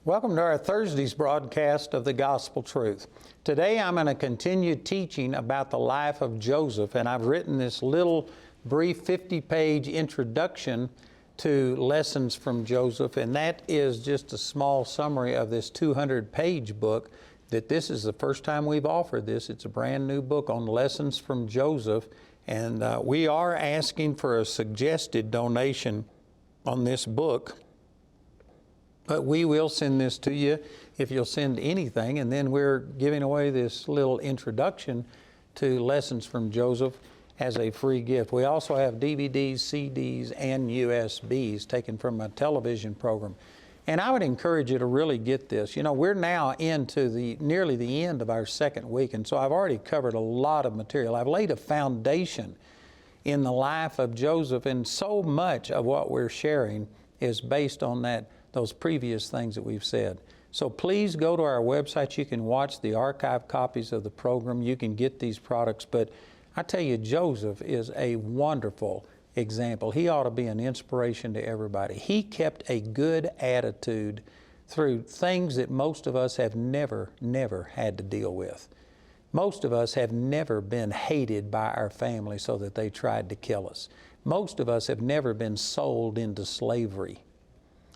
Welcome to our Thursday's broadcast of the Gospel Truth. Today I'm going to continue teaching about the life of Joseph, and I've written this little brief 50-page introduction to lessons from Joseph, and that is just a small summary of this 200-page book. That this is the first time we've offered this. It's a brand new book on lessons from Joseph, and we are asking for a suggested donation on this book. But we will send this to you if you'll send anything, and then we're giving away this little introduction to Lessons from Joseph as a free gift. We also have DVDs, CDs, and USBs taken from a television program. And I would encourage you to really get this. You know, we're now into nearly the end of our second week, and so I've already covered a lot of material. I've laid a foundation in the life of Joseph, and so much of what we're sharing is based on those previous things that we've said. So please go to our website. You can watch the archive copies of the program. You can get these products. But I tell you, Joseph is a wonderful example. He ought to be an inspiration to everybody. He kept a good attitude through things that most of us have never had to deal with. Most of us have never been hated by our family so that they tried to kill us. Most of us have never been sold into slavery.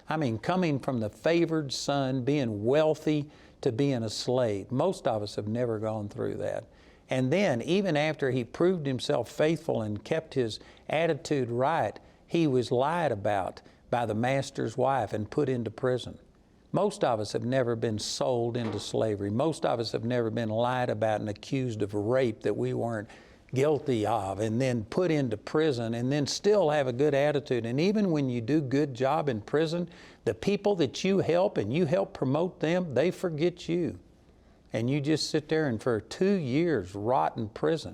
I mean, coming from the favored son, being wealthy, to being a slave. Most of us have never gone through that. And then, even after he proved himself faithful and kept his attitude right, he was lied about by the master's wife and put into prison. Most of us have never been sold into slavery. Most of us have never been lied about and accused of rape that we weren't guilty of, and then put into prison, and then still have a good attitude. And even when you do good job in prison, the people that you help and you help promote them, they forget you. And you just sit there and for 2 years rot in prison.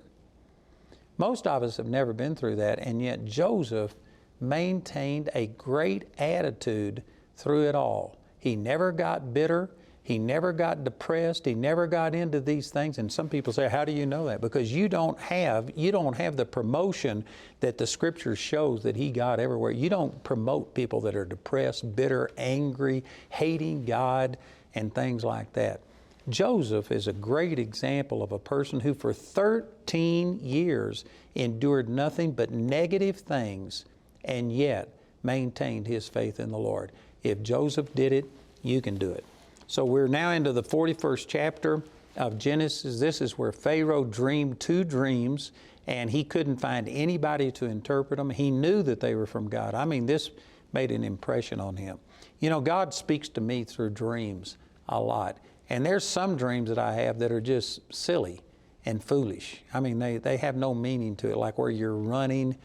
Most of us have never been through that, and yet Joseph maintained a great attitude through it all. He never got bitter. He never got depressed. He never got into these things. And some people say, how do you know that? Because you don't have the promotion that the Scripture shows that he got everywhere. You don't promote people that are depressed, bitter, angry, hating God, and things like that. Joseph is a great example of a person who for 13 years endured nothing but negative things and yet maintained his faith in the Lord. If Joseph did it, you can do it. So we're now into the 41st chapter of Genesis. This is where Pharaoh dreamed 2 dreams, and he couldn't find anybody to interpret them. He knew that they were from God. I mean, this made an impression on him. You know, God speaks to me through dreams a lot. And there's some dreams that I have that are just silly and foolish. I mean, they have no meaning to it, like where you're running,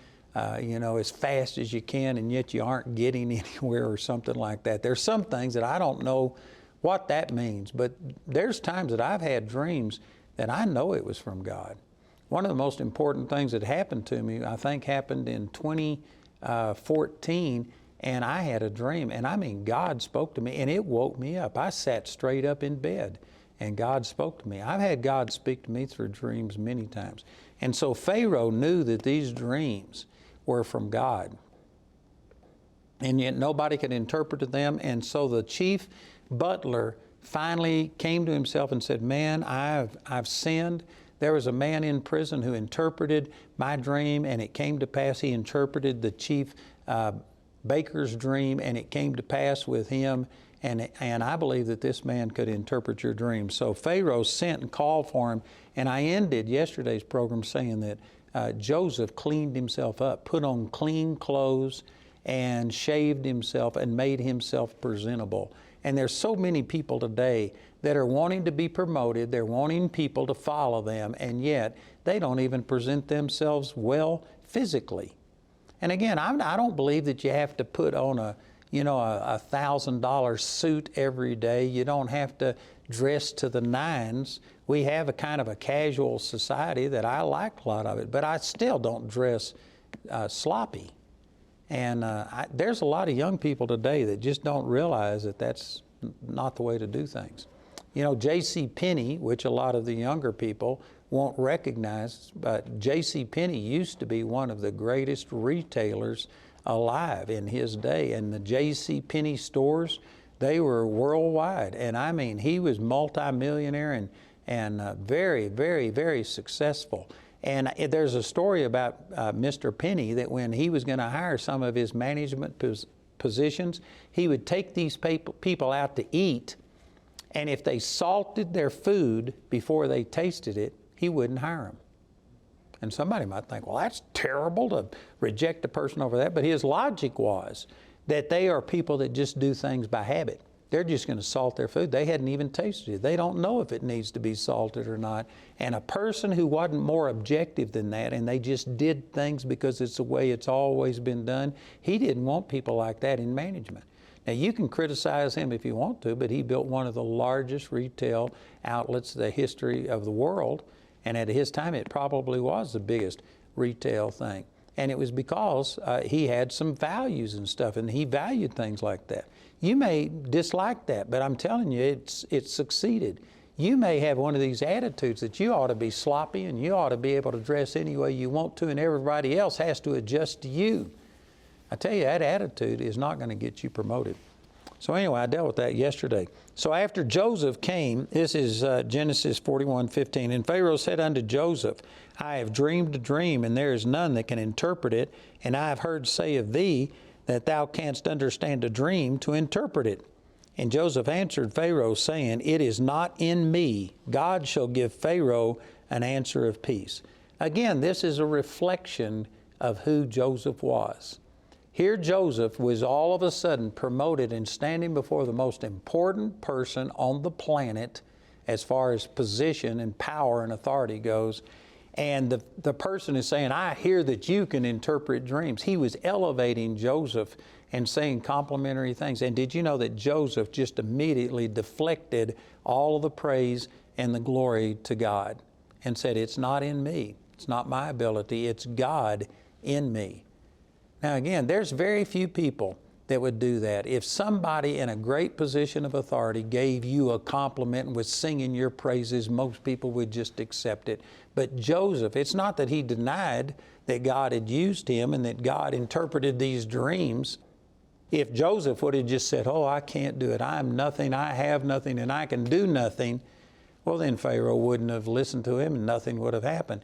you know, as fast as you can, and yet you aren't getting anywhere or something like that. There's some things that I don't know what that means, but there's times that I've had dreams that I know it was from God. One of the most important things that happened to me, I think happened in 2014, and I had a dream, and I mean, God spoke to me, and it woke me up. I sat straight up in bed, and God spoke to me. I've had God speak to me through dreams many times. And so Pharaoh knew that these dreams were from God, and yet nobody could interpret them. And so the chief butler finally came to himself and said, man, I've sinned. There was a man in prison who interpreted my dream, and it came to pass. He interpreted the chief baker's dream, and it came to pass with him. And I believe that this man could interpret your dream. So Pharaoh sent and called for him. And I ended yesterday's program saying that Joseph cleaned himself up, put on clean clothes, and shaved himself and made himself presentable. And there's so many people today that are wanting to be promoted. They're wanting people to follow them, and yet they don't even present themselves well physically. And again, I don't believe that you have to put on a $1,000 suit every day. You don't have to dress to the nines. We have a kind of a casual society that I like a lot of it, but I still don't dress sloppy. And there's a lot of young people today that just don't realize that that's not the way to do things. You know, J.C. which a lot of the younger people won't recognize, but J.C. used to be one of the greatest retailers alive in his day. And the J.C. stores, They were worldwide, and I mean, he was multimillionaire and very, very, very successful. And there's a story about Mr. Penny that when he was going to hire some of his management positions, he would take these people out to eat, and if they salted their food before they tasted it, he wouldn't hire them. And somebody might think, well, that's terrible to reject a person over that. But his logic was that they are people that just do things by habit. They're just going to salt their food. They hadn't even tasted it. They don't know if it needs to be salted or not. And a person who wasn't more objective than that, and they just did things because it's the way it's always been done, he didn't want people like that in management. Now, you can criticize him if you want to, but he built one of the largest retail outlets in the history of the world. And at his time, it probably was the biggest retail thing. And it was because he had some values and stuff, and he valued things like that. You may dislike that, but I'm telling you, it's succeeded. You may have one of these attitudes that you ought to be sloppy and you ought to be able to dress any way you want to, and everybody else has to adjust to you. I tell you, that attitude is not going to get you promoted. So anyway, I dealt with that yesterday. So after Joseph came, this is Genesis 41:15, and Pharaoh said unto Joseph, I have dreamed a dream, and there is none that can interpret it, and I have heard say of thee that thou canst understand a dream to interpret it. And Joseph answered Pharaoh, saying, It is not in me. God shall give Pharaoh an answer of peace. Again, this is a reflection of who Joseph was. Here Joseph was all of a sudden promoted and standing before the most important person on the planet as far as position and power and authority goes. And the person is saying, I hear that you can interpret dreams. He was elevating Joseph and saying complimentary things. And did you know that Joseph just immediately deflected all of the praise and the glory to God and said, it's not in me. It's not my ability. It's God in me. Now again, there's very few people that would do that. If somebody in a great position of authority gave you a compliment and was singing your praises, most people would just accept it. But Joseph, it's not that he denied that God had used him and that God interpreted these dreams. If Joseph would have just said, oh, I can't do it, I'm nothing, I have nothing, and I can do nothing, well, then Pharaoh wouldn't have listened to him and nothing would have happened.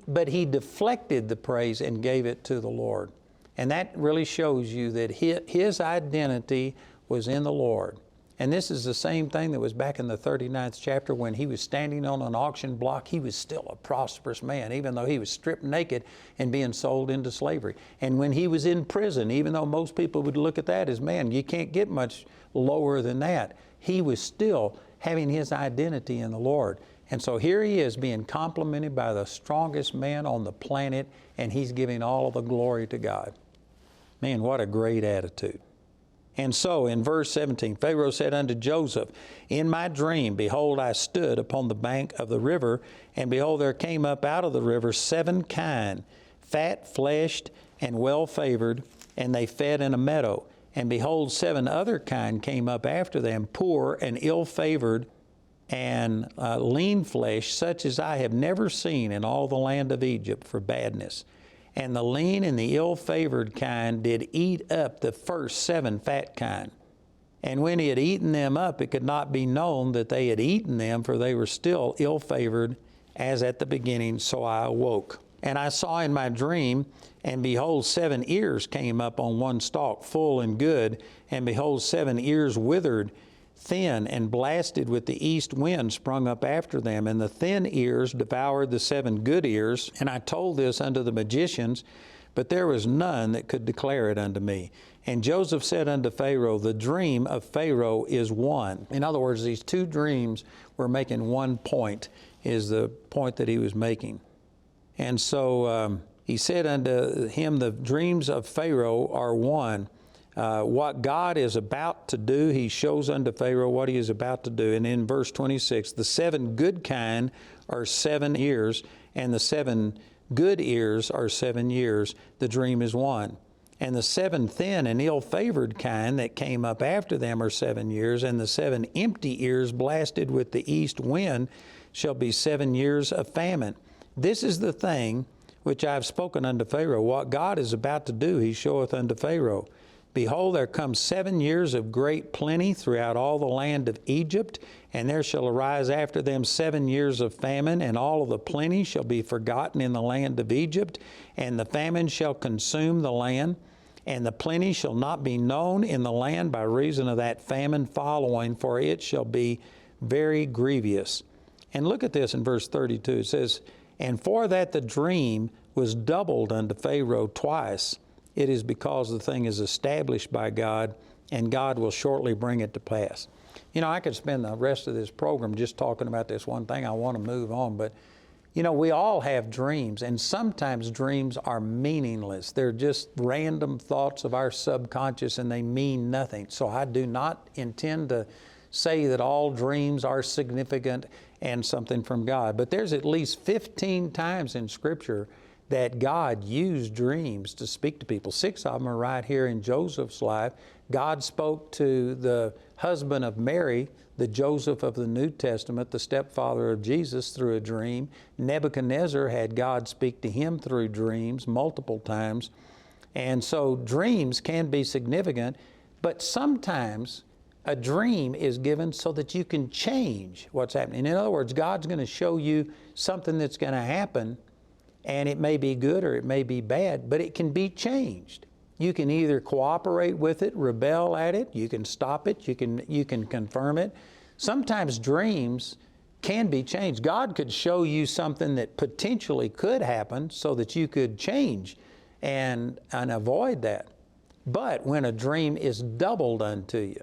But he deflected the praise and gave it to the Lord. And that really shows you that his identity was in the Lord. And this is the same thing that was back in the 39th chapter when he was standing on an auction block. He was still a prosperous man, even though he was stripped naked and being sold into slavery. And when he was in prison, even though most people would look at that as, man, you can't get much lower than that, he was still having his identity in the Lord. And so here he is being complimented by the strongest man on the planet, and he's giving all of the glory to God. Man, what a great attitude. And so in verse 17, Pharaoh said unto Joseph, In my dream, behold, I stood upon the bank of the river, and behold, there came up out of the river 7 kine, fat-fleshed and well-favored, and they fed in a meadow. And behold, 7 other kine came up after them, poor and ill-favored, and lean flesh, such as I have never seen in all the land of Egypt for badness. And the lean and the ill-favored kind did eat up the first 7 fat kine. And when he had eaten them up, it could not be known that they had eaten them, for they were still ill-favored as at the beginning. So I awoke. And I saw in my dream, and behold, 7 ears came up on one stalk, full and good. And behold, 7 ears withered, thin and blasted with the east wind sprung up after them, and the thin ears devoured the 7 good ears. And I told this unto the magicians, but there was none that could declare it unto me. And Joseph said unto Pharaoh, The dream of Pharaoh is one. In other words, these 2 dreams were making one point, is the point that he was making. And so he said unto him, The dreams of Pharaoh are one. What God is about to do, he shows unto Pharaoh what he is about to do. And in verse 26, the 7 good kine are 7 ears, and the 7 good ears are 7 years. The dream is one. And the 7 thin and ill-favored kine that came up after them are 7 years, and the 7 empty ears blasted with the east wind shall be 7 years of famine. This is the thing which I have spoken unto Pharaoh. What God is about to do, he showeth unto Pharaoh. Behold, there come 7 years of great plenty throughout all the land of Egypt, and there shall arise after them 7 years of famine, and all of the plenty shall be forgotten in the land of Egypt, and the famine shall consume the land, and the plenty shall not be known in the land by reason of that famine following, for it shall be very grievous. And look at this in verse 32. It says, and for that the dream was doubled unto Pharaoh twice, it is because the thing is established by God, and God will shortly bring it to pass. You know, I could spend the rest of this program just talking about this one thing. I want to move on, but you know, we all have dreams, and sometimes dreams are meaningless. They're just random thoughts of our subconscious, and they mean nothing. So I do not intend to say that all dreams are significant and something from God. But there's at least 15 times in Scripture that God used dreams to speak to people. 6 of them are right here in Joseph's life. God spoke to the husband of Mary, the Joseph of the New Testament, the stepfather of Jesus, through a dream. Nebuchadnezzar had God speak to him through dreams multiple times. And so dreams can be significant, but sometimes a dream is given so that you can change what's happening. In other words, God's going to show you something that's going to happen, and it may be good or it may be bad, but it can be changed. You can either cooperate with it, rebel at it, you can stop it, you can confirm it. Sometimes dreams can be changed. God could show you something that potentially could happen so that you could change and avoid that. But when a dream is doubled unto you,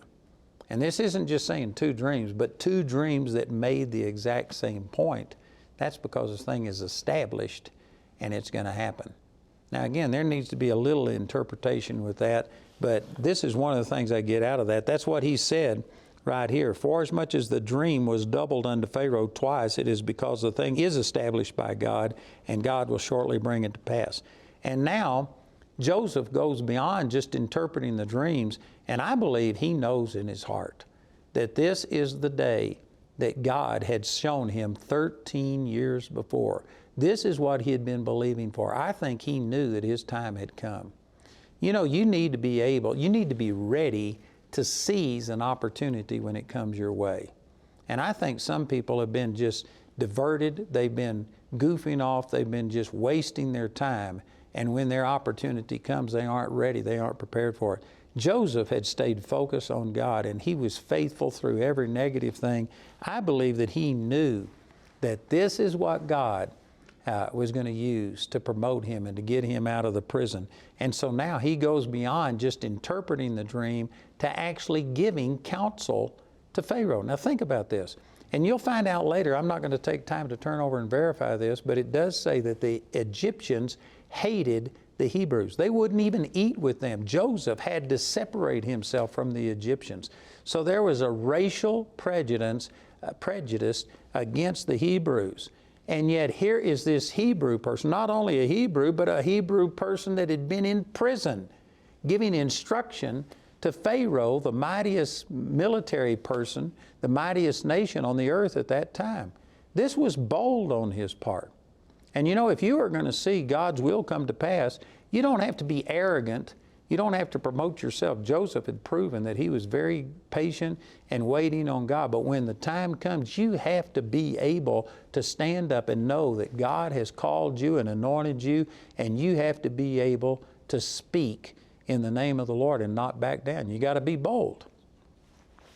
and this isn't just saying 2 dreams, but 2 dreams that made the exact same point, that's because this thing is established and it's going to happen. Now again, there needs to be a little interpretation with that, but this is one of the things I get out of that. That's what he said right here. For as much as the dream was doubled unto Pharaoh twice, it is because the thing is established by God, and God will shortly bring it to pass. And now Joseph goes beyond just interpreting the dreams, and I believe he knows in his heart that this is the day that God had shown him 13 years before. This is what he had been believing for. I think he knew that his time had come. You know, you need to be ready to seize an opportunity when it comes your way. And I think some people have been just diverted, they've been goofing off, they've been just wasting their time, and when their opportunity comes, they aren't ready, they aren't prepared for it. Joseph had stayed focused on God, and he was faithful through every negative thing. I believe that he knew that this is what God was going to use to promote him and to get him out of the prison. And so now he goes beyond just interpreting the dream to actually giving counsel to Pharaoh. Now think about this. And you'll find out later, I'm not going to take time to turn over and verify this, but it does say that the Egyptians hated the Hebrews. They wouldn't even eat with them. Joseph had to separate himself from the Egyptians. So there was a racial prejudice against the Hebrews. And yet here is this Hebrew person, not only a Hebrew, but a Hebrew person that had been in prison, giving instruction to Pharaoh, the mightiest military person, the mightiest nation on the earth at that time. This was bold on his part. And you know, if you are going to see God's will come to pass, you don't have to be arrogant. You don't have to promote yourself. Joseph had proven that he was very patient and waiting on God. But when the time comes, you have to be able to stand up and know that God has called you and anointed you, and you have to be able to speak in the name of the Lord and not back down. You got to be bold.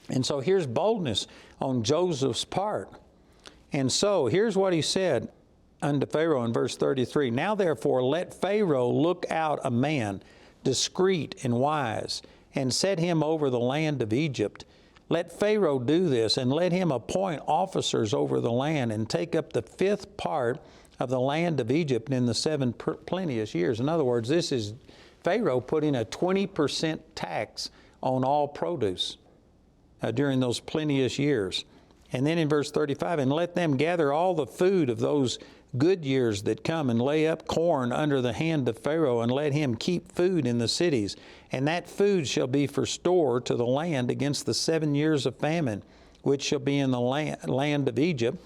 And so here's boldness on Joseph's part. And so here's what he said unto Pharaoh in verse 33. Now therefore let Pharaoh look out a man discreet and wise, and set him over the land of Egypt. Let Pharaoh do this, and let him appoint officers over the land, and take up the 5th part of the land of Egypt in the 7 plenteous years. In other words, this is Pharaoh putting a 20% tax on all produce during those plenteous years. And then in verse 35, and let them gather all the food of those good years that come, and lay up corn under the hand of Pharaoh, and let him keep food in the cities. And that food shall be for store to the land against the 7 years of famine, which shall be in the land of Egypt,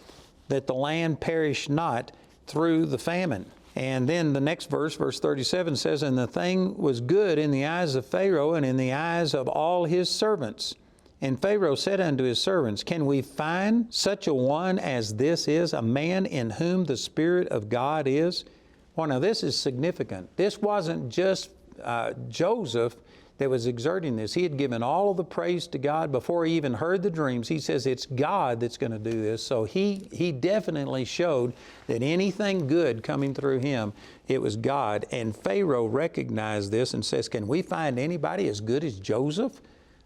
that the land perish not through the famine. And then the next verse, verse 37 says, "And the thing was good in the eyes of Pharaoh and in the eyes of all his servants. And Pharaoh said unto his servants, Can we find such a one as this is, a man in whom the Spirit of God is?" Well, now this is significant. This wasn't just Joseph that was exerting this. He had given all of the praise to God before he even heard the dreams. He says it's God that's going to do this. So he definitely showed that anything good coming through him, it was God. And Pharaoh recognized this and says, "Can we find anybody as good as Joseph?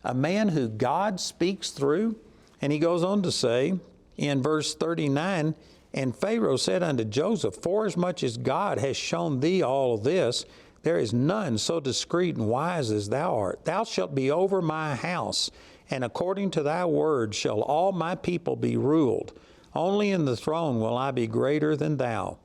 A man who God speaks through?" And he goes on to say in verse 39, "And Pharaoh said unto Joseph, Forasmuch as God has shown thee all this, there is none so discreet and wise as thou art. Thou shalt be over my house, and according to thy word shall all my people be ruled. Only in the throne will I be greater than thou."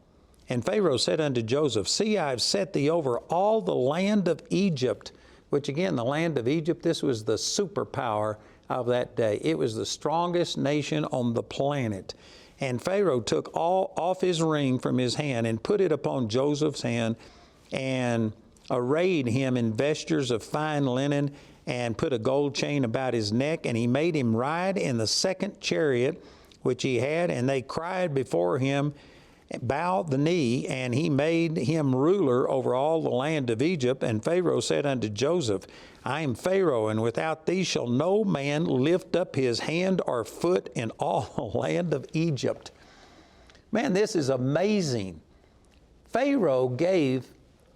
And Pharaoh said unto Joseph, "See, I have set thee over all the land of Egypt," which again, the land of Egypt, this was the superpower of that day. It was the strongest nation on the planet. And Pharaoh took off his ring from his hand and put it upon Joseph's hand, and arrayed him in vestures of fine linen, and put a gold chain about his neck, and he made him ride in the second chariot which he had, and they cried before him, bowed the knee, and he made him ruler over all the land of Egypt. And Pharaoh said unto Joseph, "I am Pharaoh, and without thee shall no man lift up his hand or foot in all the land of Egypt." Man, this is amazing. Pharaoh gave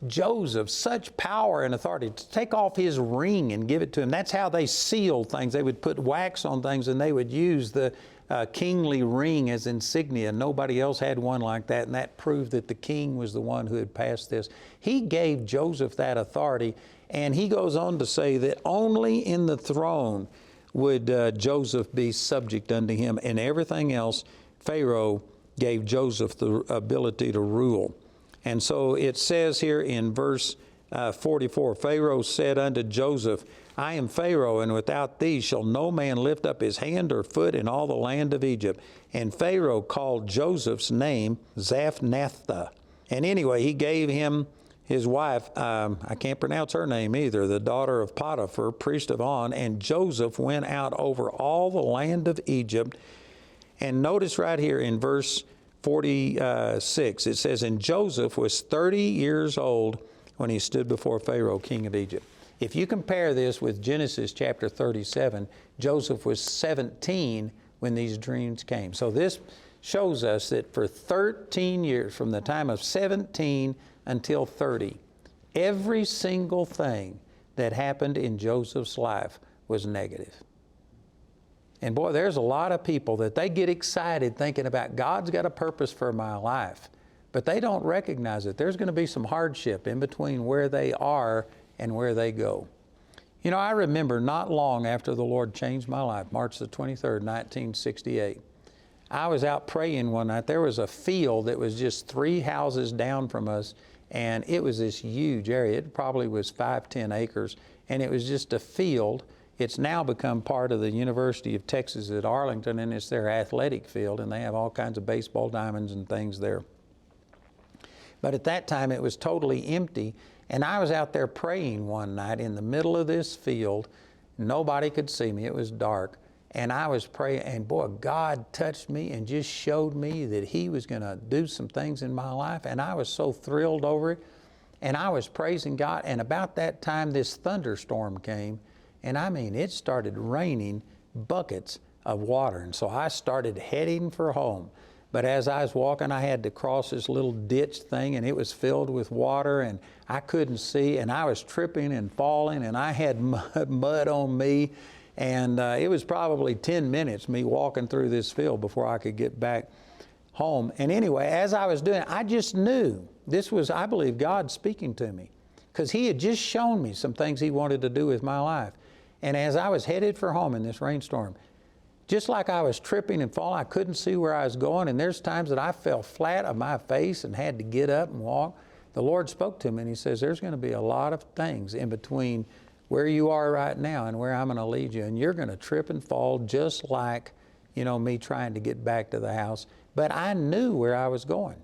Joseph such power and authority to take off his ring and give it to him. That's how they sealed things. They would put wax on things, and they would use the kingly ring as insignia. Nobody else had one like that, and that proved that the king was the one who had passed this. He gave Joseph that authority, and he goes on to say that only in the throne would Joseph be subject unto him, and everything else, Pharaoh gave Joseph the ability to rule. And so it says here in verse 44, "Pharaoh said unto Joseph, I am Pharaoh, and without thee shall no man lift up his hand or foot in all the land of Egypt." And Pharaoh called Joseph's name Zaphnathah. And anyway, he gave him his wife, I can't pronounce her name either, the daughter of Potiphar, priest of On. And Joseph went out over all the land of Egypt. And notice right here in verse 46, it says, "And Joseph was 30 years old when he stood before Pharaoh, king of Egypt." If you compare this with Genesis chapter 37, Joseph was 17 when these dreams came. So this shows us that for 13 years, from the time of 17 until 30, every single thing that happened in Joseph's life was negative. And boy, there's a lot of people that they get excited thinking about God's got a purpose for my life, but they don't recognize it. There's going to be some hardship in between where they are and where they go. You know, I remember not long after the Lord changed my life, March the 23rd, 1968. I was out praying one night. There was a field that was just 3 houses down from us, and it was this huge area. It probably was 5-10 acres, and it was just a field. It's now become part of the University of Texas at Arlington, and it's their athletic field, and they have all kinds of baseball diamonds and things there. But at that time, it was totally empty, and I was out there praying one night in the middle of this field. Nobody could see me. It was dark, and I was praying, and boy, God touched me and just showed me that He was going to do some things in my life, and I was so thrilled over it, and I was praising God. And about that time, this thunderstorm came, and I mean, it started raining buckets of water. And so I started heading for home. But as I was walking, I had to cross this little ditch thing, and it was filled with water, and I couldn't see, and I was tripping and falling, and I had mud on me. And it was probably 10 minutes, me walking through this field, before I could get back home. And anyway, as I was doing it, I just knew this was, I believe, God speaking to me, because He had just shown me some things He wanted to do with my life. And as I was headed for home in this rainstorm, just like I was tripping and falling, I couldn't see where I was going, and there's times that I fell flat on my face and had to get up and walk. The Lord spoke to me, and He says, there's going to be a lot of things in between where you are right now and where I'm going to lead you, and you're going to trip and fall just like, you know, me trying to get back to the house. But I knew where I was going.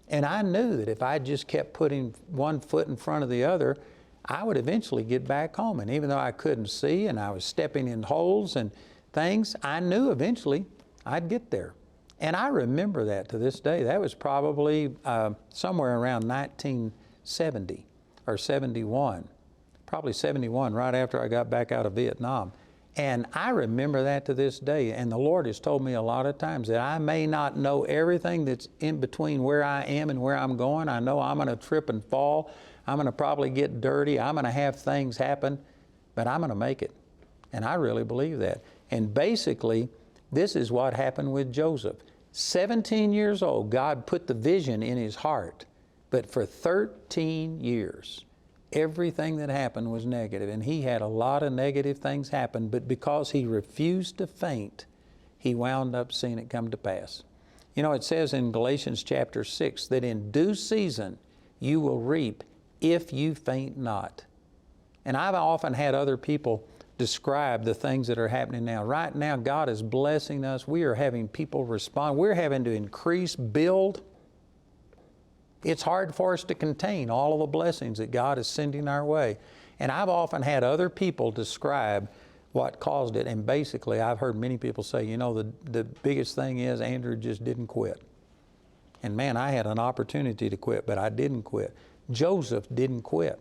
And I knew that if I just kept putting one foot in front of the other, I would eventually get back home. And even though I couldn't see and I was stepping in holes and things, I knew eventually I'd get there. And I remember that to this day. That was probably somewhere around 1970 or 71, probably 71, right after I got back out of Vietnam. And I remember that to this day. And the Lord has told me a lot of times that I may not know everything that's in between where I am and where I'm going. I know I'm going to trip and fall. I'm going to probably get dirty. I'm going to have things happen, but I'm going to make it. And I really believe that. And basically, this is what happened with Joseph. 17 years old, God put the vision in his heart. But for 13 years, everything that happened was negative. And he had a lot of negative things happen, but because he refused to faint, he wound up seeing it come to pass. You know, it says in Galatians chapter 6 that in due season you will reap if you faint not. And I've often had other people describe the things that are happening now. Right now, God is blessing us. We are having people respond. We're having to increase, build. It's hard for us to contain all of the blessings that God is sending our way. And I've often had other people describe what caused it. And basically, I've heard many people say, you know, the biggest thing is Andrew just didn't quit. And man, I had an opportunity to quit, but I didn't quit. Joseph didn't quit.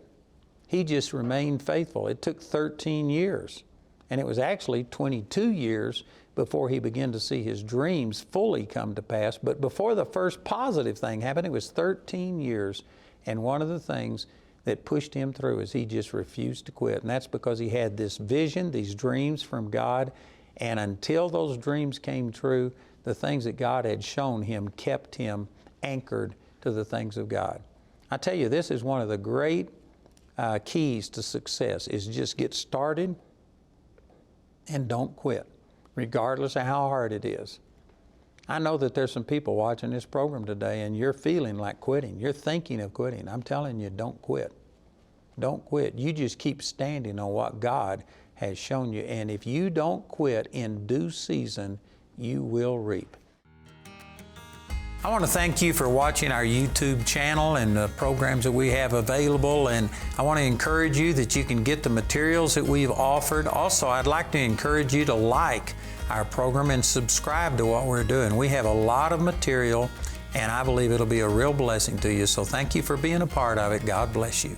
He just remained faithful. It took 13 years. And it was actually 22 years before he began to see his dreams fully come to pass. But before the first positive thing happened, it was 13 years. And one of the things that pushed him through is he just refused to quit. And that's because he had this vision, these dreams from God. And until those dreams came true, the things that God had shown him kept him anchored to the things of God. I tell you, this is one of the great keys to success, is just get started and don't quit, regardless of how hard it is. I know that there's some people watching this program today and you're feeling like quitting. You're thinking of quitting. I'm telling you, don't quit. Don't quit. You just keep standing on what God has shown you. And if you don't quit in due season, you will reap. I want to thank you for watching our YouTube channel and the programs that we have available, and I want to encourage you that you can get the materials that we've offered. Also, I'd like to encourage you to like our program and subscribe to what we're doing. We have a lot of material, and I believe it'll be a real blessing to you. So thank you for being a part of it. God bless you.